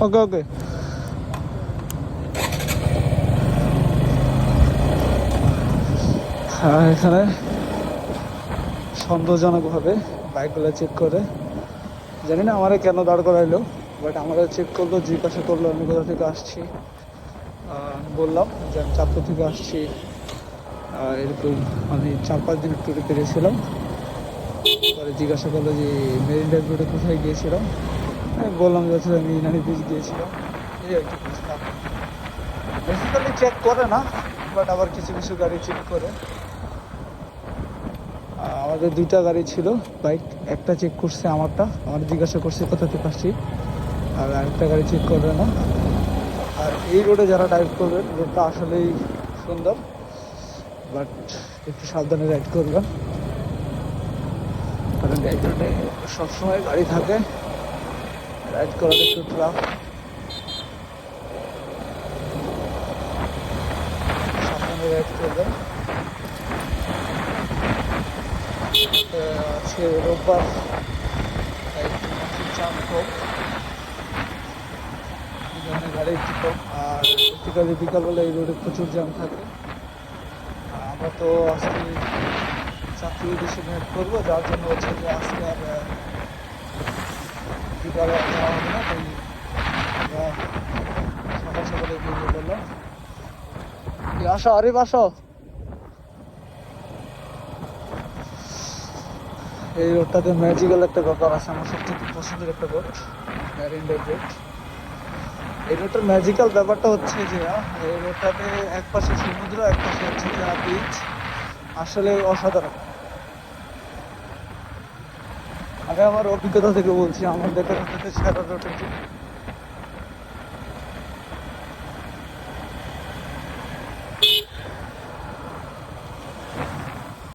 ওকে ওকে। এখানে সন্দেহজনকভাবে বাইকগুলো চেক করে, জানি না আমারে কেন দাঁড় করাইলো, বাট আমাদের চেক করলো, জিজ্ঞাসা করলো আমি কোথা থেকে আসছি। আমি বললাম যে আমি চাঁদপুর থেকে আসছি, এরকম আমি 4-5 দিনের ট্যুরে পেরেছিলাম। পরে জিজ্ঞাসা করলো যে মেরিন ড্রাইভ রোডে কোথায় গিয়েছিলাম। আমি বললাম যে আসলে আমি ইনানি বিচ গিয়েছিলাম। এই আর কি বুঝলাম। বেসিক্যালি চেক করে না, বাট আবার কিছু কিছু গাড়ি চেক করে। আমাদের 2টা গাড়ি ছিল বাইক, একটা চেক করছে আমারটা, আমার জিজ্ঞাসা করছে কোথা থেকে আসছি, আর আরেকটা গাড়ি চেক করবে না। আর এই রোডে যারা ড্রাইভ করবেন, রোডটা আসলেই সুন্দর, বাট একটু সাবধানে রাইড করবেন, কারণ এই রোডে সবসময় গাড়ি থাকে, রাইড করার একটু ট্রাফ, সাবধানে রাইড করবেন। আজকে রোববার, তাই চাপ কম, এই ধরনের গাড়ি একটু কম। আর বেসিক্যালি বিকালবেলা এই রোডে প্রচুর জ্যাম থাকে। আমরা তো আজকে চাকরি বেশি ভেট করবো, যার জন্য হচ্ছে যে আজকে আর বিকালে আর যাওয়া হবে না, তাই আমরা সকাল সকালে বেরিয়ে পড়লাম। আসো আরিফ আসো। এই রোডটাতে ম্যাজিক্যাল একটা ব্যাপার আছে, আমার সবথেকে পছন্দের একটা রোড, মেরিন ড্রাইভ রোড। এই রোডটার ম্যাজিক্যাল ব্যাপারটা হচ্ছে যে এই রোডটাতে এক পাশে সমুদ্র, এক পাশে হচ্ছে যে বিচ, আসলে অসাধারণ। আমি আমার অভিজ্ঞতা থেকে বলছি, আমার দেখা রোডটাতে সেরা রোড এটি।